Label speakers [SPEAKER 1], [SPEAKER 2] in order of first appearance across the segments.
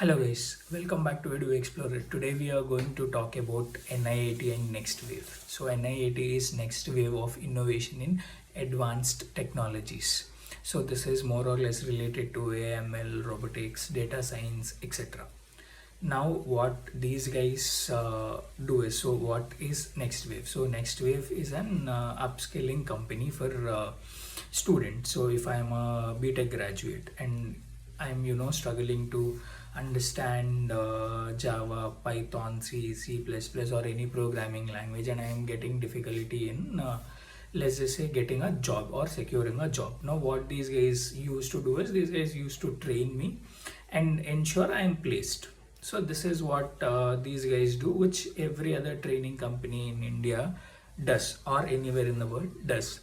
[SPEAKER 1] Hello guys, welcome back to Edu Explorer. Today we are going to talk about NIAT and Next Wave. So NIAT is next wave of innovation in advanced technologies. So this is more or less related to AML, robotics, data science, etc. Now what these guys do is, so what is Next Wave? So Next Wave is an upskilling company for students. So if I'm a BTech graduate and I'm struggling to understand Java, Python, C, C++ or any programming language, and I am getting difficulty in let's just say getting a job or securing a job. Now what these guys used to do is these guys used to train me and ensure I am placed. So this is what these guys do, which every other training company in India does or anywhere in the world does.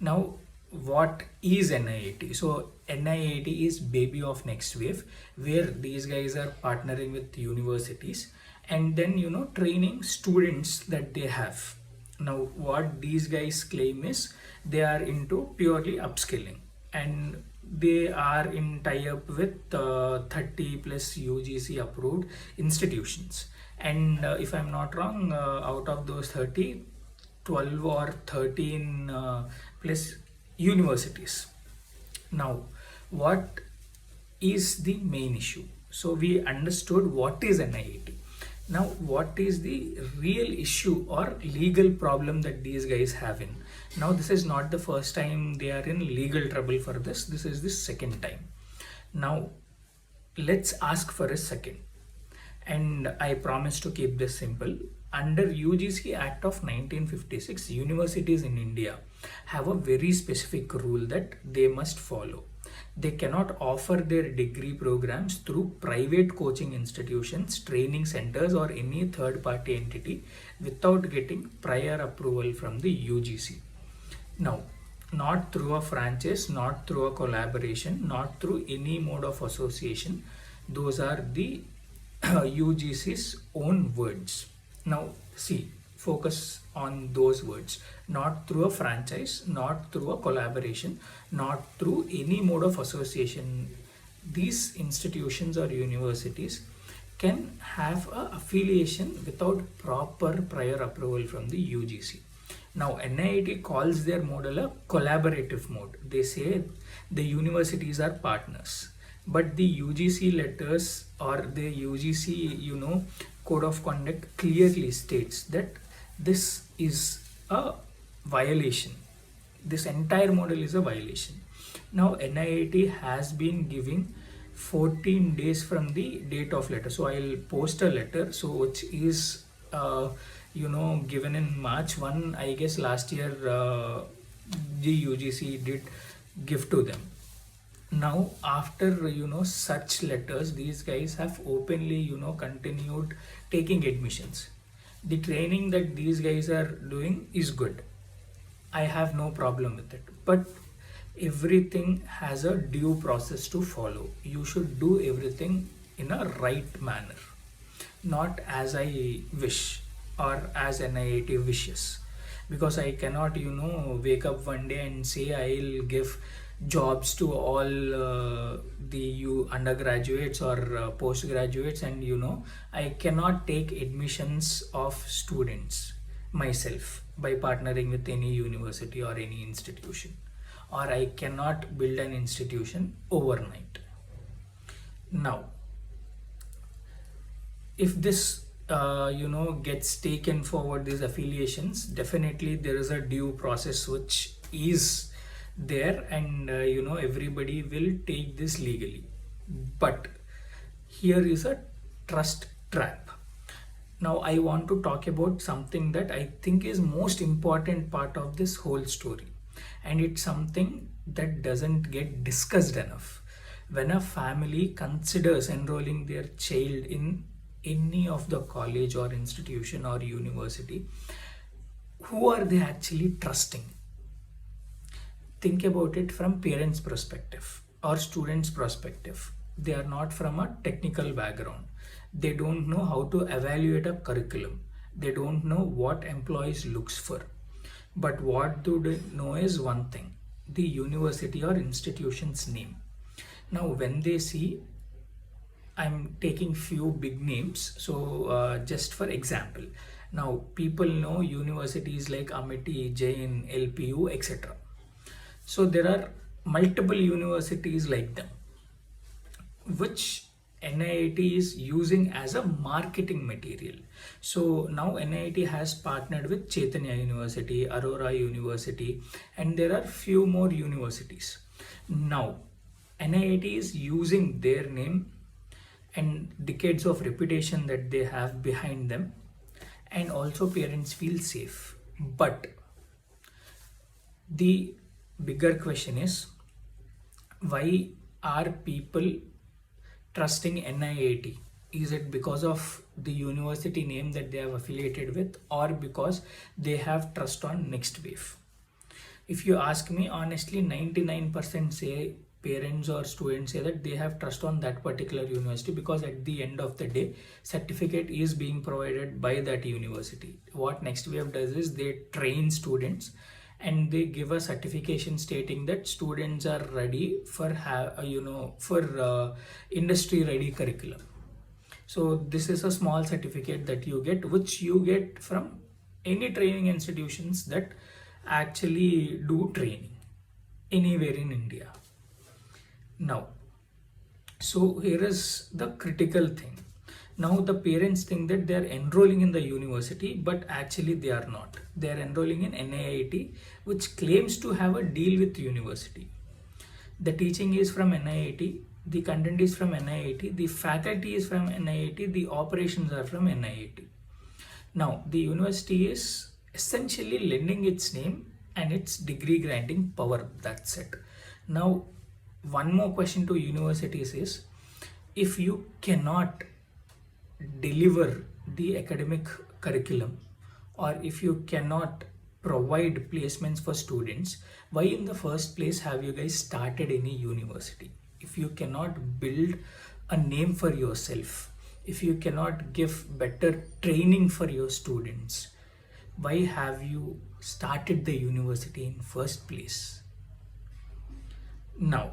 [SPEAKER 1] Now what is NIAT? So NIAT is baby of Next Wave, where these guys are partnering with universities and then training students that they have. Now what these guys claim is they are into purely upskilling, and they are in tie-up with 30 plus UGC approved institutions, and if I'm not wrong, out of those 30, 12 or 13 plus universities. Now what is the main issue? So we understood what is NIAT. Now what is the real issue or legal problem that these guys have in? Now this is not the first time they are in legal trouble for this. This is the second time. Now let's ask for a second, and I promise to keep this simple. Under UGC Act of 1956, universities in India have a very specific rule that they must follow. They cannot offer their degree programs through private coaching institutions, training centers, or any third party entity without getting prior approval from the UGC. Now, not through a franchise, not through a collaboration, not through any mode of association. Those are the UGC's own words. Now see, focus on those words. Not through a franchise, not through a collaboration, not through any mode of association. These institutions or universities can have a affiliation without proper prior approval from the UGC. Now NIAT calls their model a collaborative mode. They say the universities are partners, but the UGC letters or the UGC code of conduct clearly states that this is a violation. This entire model is a violation. Now NIAT has been giving 14 days from the date of letter. So I'll post a letter, so which is given in March 1, I guess last year the UGC did give to them. Now after such letters, these guys have openly continued taking admissions. The training that these guys are doing is good. I have no problem with it, but everything has a due process to follow. You should do everything in a right manner, not as I wish or as NIAT wishes, because I cannot wake up one day and say I'll give jobs to all the undergraduates or postgraduates, and I cannot take admissions of students myself by partnering with any university or any institution, or I cannot build an institution overnight. Now if this gets taken forward, these affiliations, definitely there is a due process which is there, and everybody will take this legally. But here is a trust trap. Now I want to talk about something that I think is most important part of this whole story, and it's something that doesn't get discussed enough. When a family considers enrolling their child in any of the college or institution or university, who are they actually trusting? Think about it from parents' perspective or students' perspective. They are not from a technical background. They don't know how to evaluate a curriculum. They don't know what employees looks for. But what do they know is one thing: the university or institution's name. Now when they see I'm taking few big names. So just for example, now people know universities like Amity, Jain, LPU, etc. So there are multiple universities like them, which NIAT is using as a marketing material. So now NIAT has partnered with Chaitanya University, Aurora University, and there are few more universities. Now NIAT is using their name and decades of reputation that they have behind them, and also parents feel safe. But the bigger question is, why are people trusting NIAT? Is it because of the university name that they have affiliated with, or because they have trust on next wave? If you ask me honestly, 99% say, parents or students say that they have trust on that particular university, because at the end of the day, certificate is being provided by that university. What next wave does is they train students and they give a certification stating that students are ready for industry ready curriculum. So this is a small certificate that you get, which you get from any training institutions that actually do training anywhere in India. Now, so here is the critical thing. Now the parents think that they are enrolling in the university, but actually they are not. They are enrolling in NIAT, which claims to have a deal with university. The teaching is from NIAT, the content is from NIAT, the faculty is from NIAT, the operations are from NIAT. Now the university is essentially lending its name and its degree granting power. That's it. Now one more question to universities is, if you cannot deliver the academic curriculum, or if you cannot provide placements for students, why in the first place have you guys started any university? If you cannot build a name for yourself, if you cannot give better training for your students, why have you started the university in first place? Now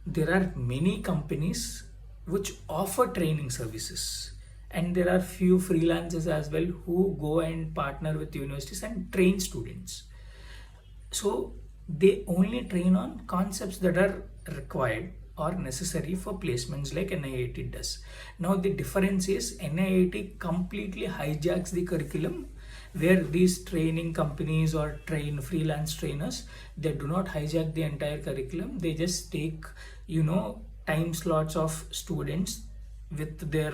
[SPEAKER 1] there are many companies which offer training services, and there are few freelancers as well who go and partner with universities and train students. So they only train on concepts that are required or necessary for placements like NIAT does. Now the difference is NIAT completely hijacks the curriculum, where these training companies or freelance trainers, they do not hijack the entire curriculum. They just take time slots of students with their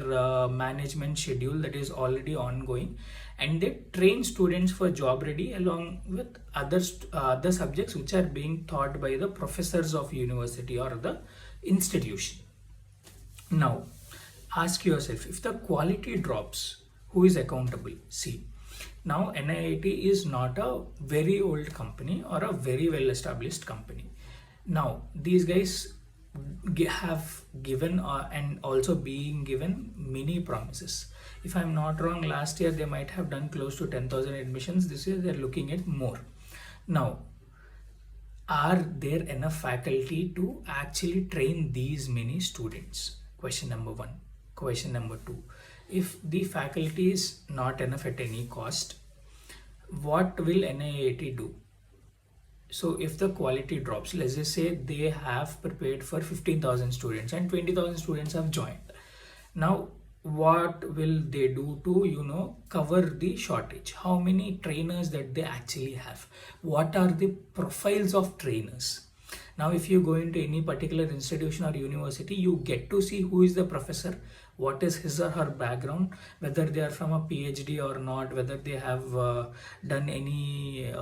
[SPEAKER 1] management schedule that is already ongoing, and they train students for job ready along with other subjects which are being taught by the professors of university or the institution. Now ask yourself, if the quality drops, who is accountable? See, now NIAT is not a very old company or a very well established company. Now these guys have given and also being given many promises. If I'm not wrong, last year they might have done close to 10,000 admissions. This year they're looking at more. Now, are there enough faculty to actually train these many students? Question number one. Question number two, if the faculty is not enough at any cost, what will NIAT do? So if the quality drops, let's just say they have prepared for 15,000 students and 20,000 students have joined. Now what will they do to cover the shortage? How many trainers that they actually have? What are the profiles of trainers? Now if you go into any particular institution or university, you get to see who is the professor, what is his or her background, whether they are from a PhD or not, whether they have done any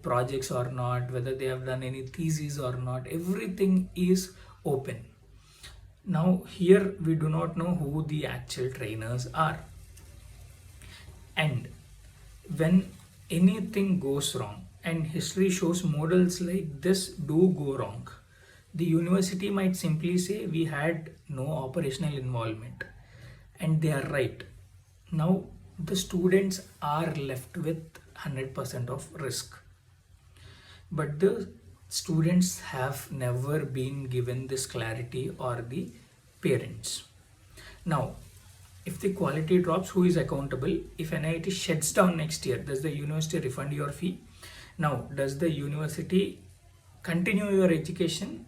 [SPEAKER 1] projects or not, whether they have done any theses or not. Everything is open. Now here we do not know who the actual trainers are, and when anything goes wrong, and history shows models like this do go wrong, the university might simply say we had no operational involvement, and they are right. Now the students are left with 100% of risk, but the students have never been given this clarity, or the parents. Now, if the quality drops, who is accountable? If NIT shuts down next year, does the university refund your fee? Now, does the university continue your education?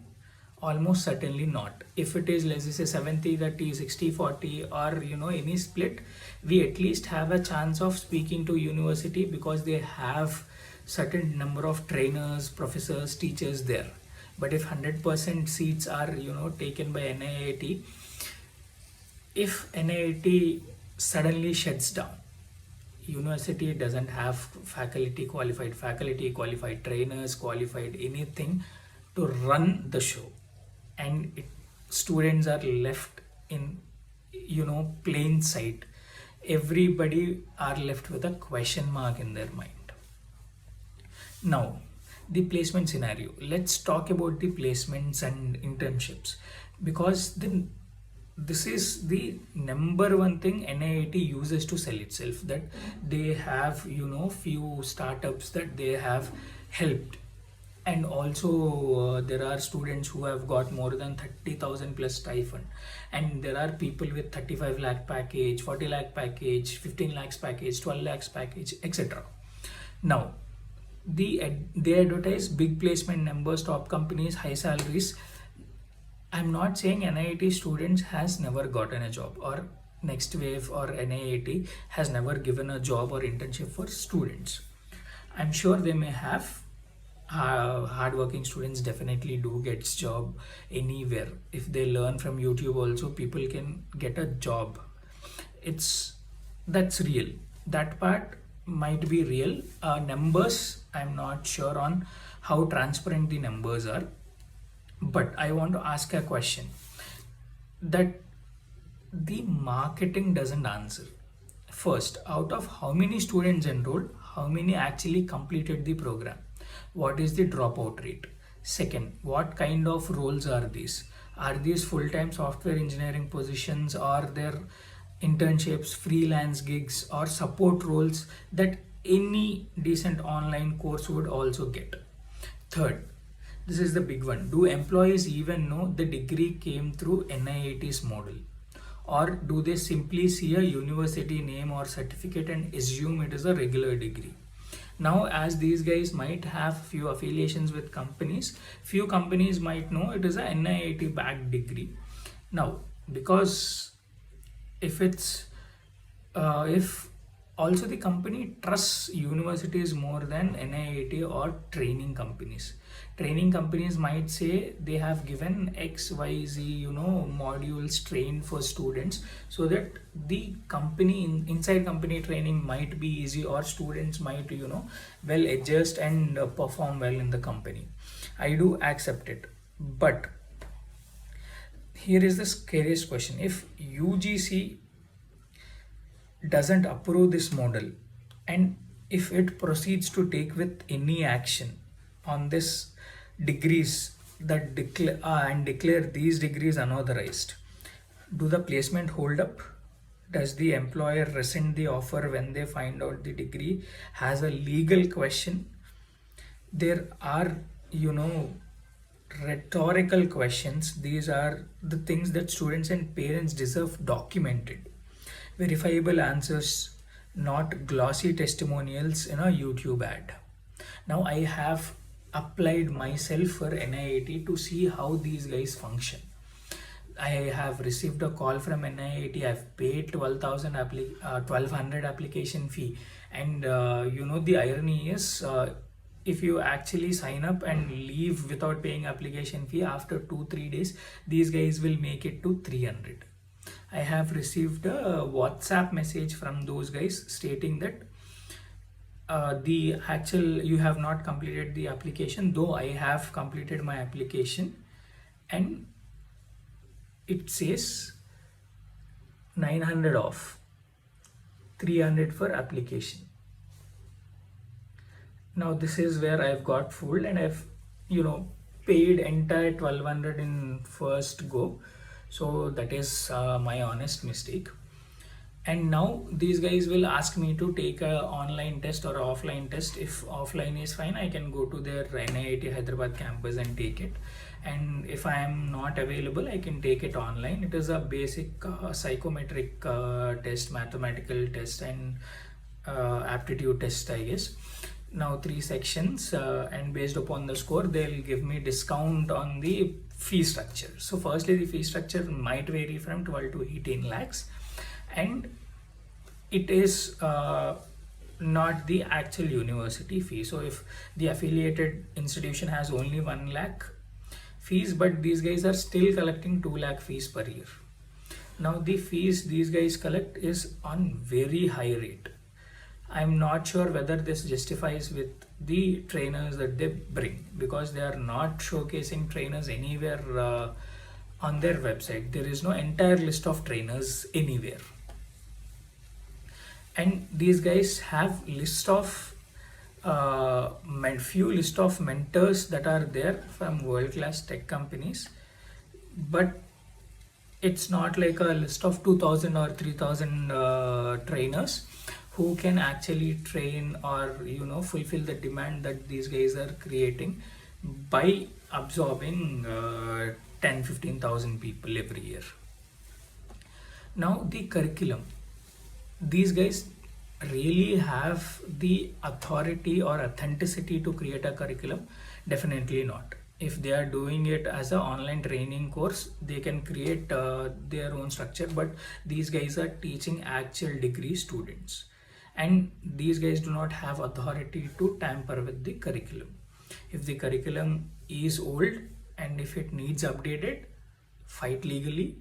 [SPEAKER 1] Almost certainly not. If it is, let's say 70-30, 60-40, or any split, we at least have a chance of speaking to university because they have certain number of trainers, professors, teachers there. But if 100% seats are taken by NIAT, if NIAT suddenly shuts down, university doesn't have faculty qualified trainers, qualified anything to run the show, and students are left in plain sight. Everybody are left with a question mark in their mind. Now, the placement scenario. Let's talk about the placements and internships, because then this is the number one thing NIAT uses to sell itself, that they have few startups that they have helped, and also there are students who have got more than 30,000 plus stipend, and there are people with 35 lakh package, 40 lakh package, 15 lakhs package, 12 lakhs package, etc. Now, they advertise big placement numbers, top companies, high salaries. I'm not saying NIAT students has never gotten a job, or Next Wave or NIAT has never given a job or internship for students. I'm sure they may have. Hardworking students definitely do get job anywhere. If they learn from YouTube also, people can get a job. That's real. That part might be real. Numbers, I'm not sure on how transparent the numbers are, but I want to ask a question that the marketing doesn't answer. First, out of how many students enrolled, how many actually completed the program? What is the dropout rate? Second, what kind of roles are these? Are these full-time software engineering positions, or there internships, freelance gigs, or support roles that any decent online course would also get? Third, this is the big one. Do employees even know the degree came through NIAT's model? Or do they simply see a university name or certificate and assume it is a regular degree? Now, as these guys might have few affiliations with companies, few companies might know it is a NIAT backed degree. Now, because if also the company trusts universities more than NIAT or training companies. Training companies might say they have given XYZ modules trained for students, so that the company inside company training might be easy, or students might well adjust and perform well in the company. I do accept it, but here is the scariest question. If UGC doesn't approve this model, and if it proceeds to take with any action on this degrees that declare these degrees unauthorized, do the placement hold up? Does the employer rescind the offer when they find out the degree has a legal question? There are rhetorical questions. These are the things that students and parents deserve documented. Verifiable answers, not glossy testimonials in a YouTube ad. Now, I have applied myself for NIAT to see how these guys function. I have received a call from NIAT. I've paid 1200 application fee, and the irony is, if you actually sign up and leave without paying application fee, after 2-3 days, these guys will make it to 300. I have received a WhatsApp message from those guys stating that you have not completed the application, though I have completed my application, and it says 900 off, 300 for application. Now this is where I've got fooled, and I've paid entire 1200 in first go. So that is my honest mistake. And now these guys will ask me to take a online test or a offline test. If offline is fine, I can go to their NIAT Hyderabad campus and take it. And if I am not available, I can take it online. It is a basic psychometric test, mathematical test, and aptitude test, I guess. Now 3 sections, and based upon the score, they'll give me discount on the fee structure. So firstly, the fee structure might vary from 12 to 18 lakhs, and it is not the actual university fee. So if the affiliated institution has only 1 lakh fees, but these guys are still collecting 2 lakh fees per year. Now the fees these guys collect is on very high rate. I'm not sure whether this justifies with the trainers that they bring, because they are not showcasing trainers anywhere on their website. There is no entire list of trainers anywhere. And these guys have list of few list of mentors that are there from world-class tech companies, but it's not like a list of 2000 or 3000 trainers who can actually train or fulfill the demand that these guys are creating by absorbing 10-15,000 people every year. Now the curriculum, these guys really have the authority or authenticity to create a curriculum? Definitely not. If they are doing it as an online training course, they can create their own structure, but these guys are teaching actual degree students, and these guys do not have authority to tamper with the curriculum. If the curriculum is old and if it needs updated, fight legally,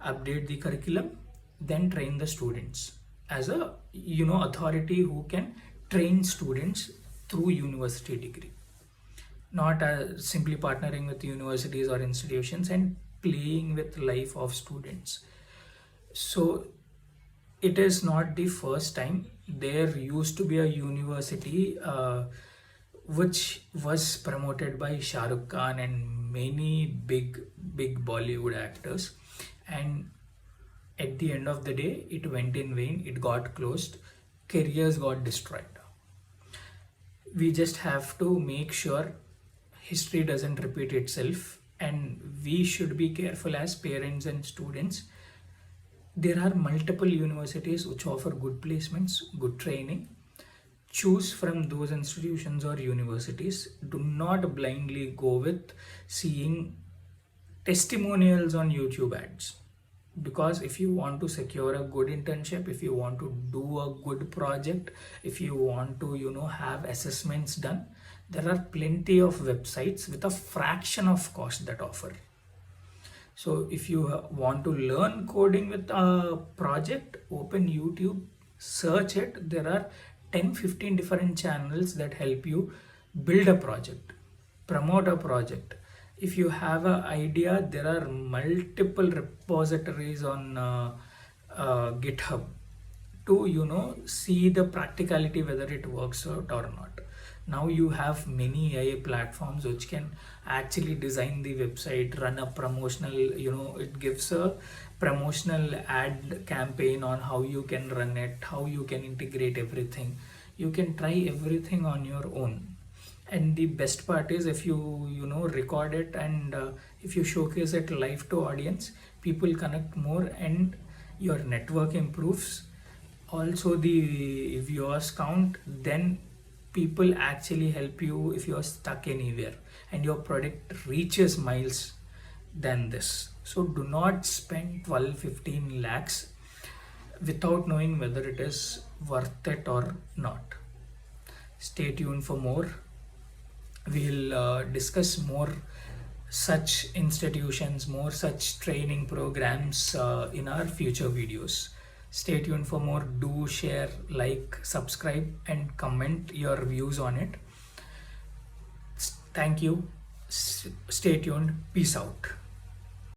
[SPEAKER 1] update the curriculum, then train the students as a authority who can train students through university degree, not simply partnering with universities or institutions and playing with life of students. So it is not the first time. There used to be a university which was promoted by Shah Rukh Khan and many big Bollywood actors, and at the end of the day it went in vain. It got closed, careers got destroyed. We just have to make sure history doesn't repeat itself, and we should be careful as parents and students. There are multiple universities which offer good placements, good training. Choose from those institutions or universities. Do not blindly go with seeing testimonials on YouTube ads, because if you want to secure a good internship, if you want to do a good project, if you want to have assessments done, there are plenty of websites with a fraction of cost that offer. So if you want to learn coding with a project, open YouTube, search it. There are 10-15 different channels that help you build a project, promote a project. If you have an idea, there are multiple repositories on GitHub to see the practicality, whether it works out or not. Now you have many AI platforms which can actually design the website, run a promotional, it gives a promotional ad campaign on how you can run it, how you can integrate everything. You can try everything on your own. And the best part is, if you record it and if you showcase it live to audience, people connect more and your network improves. Also the viewers count, then people actually help you if you're stuck anywhere and your product reaches miles than this. So do not spend 12-15 lakhs without knowing whether it is worth it or not. Stay tuned for more. We'll discuss more such institutions, more such training programs in our future videos. Stay tuned for more. Do share, like, subscribe, and comment your views on it. Thank you. Stay tuned. Peace out.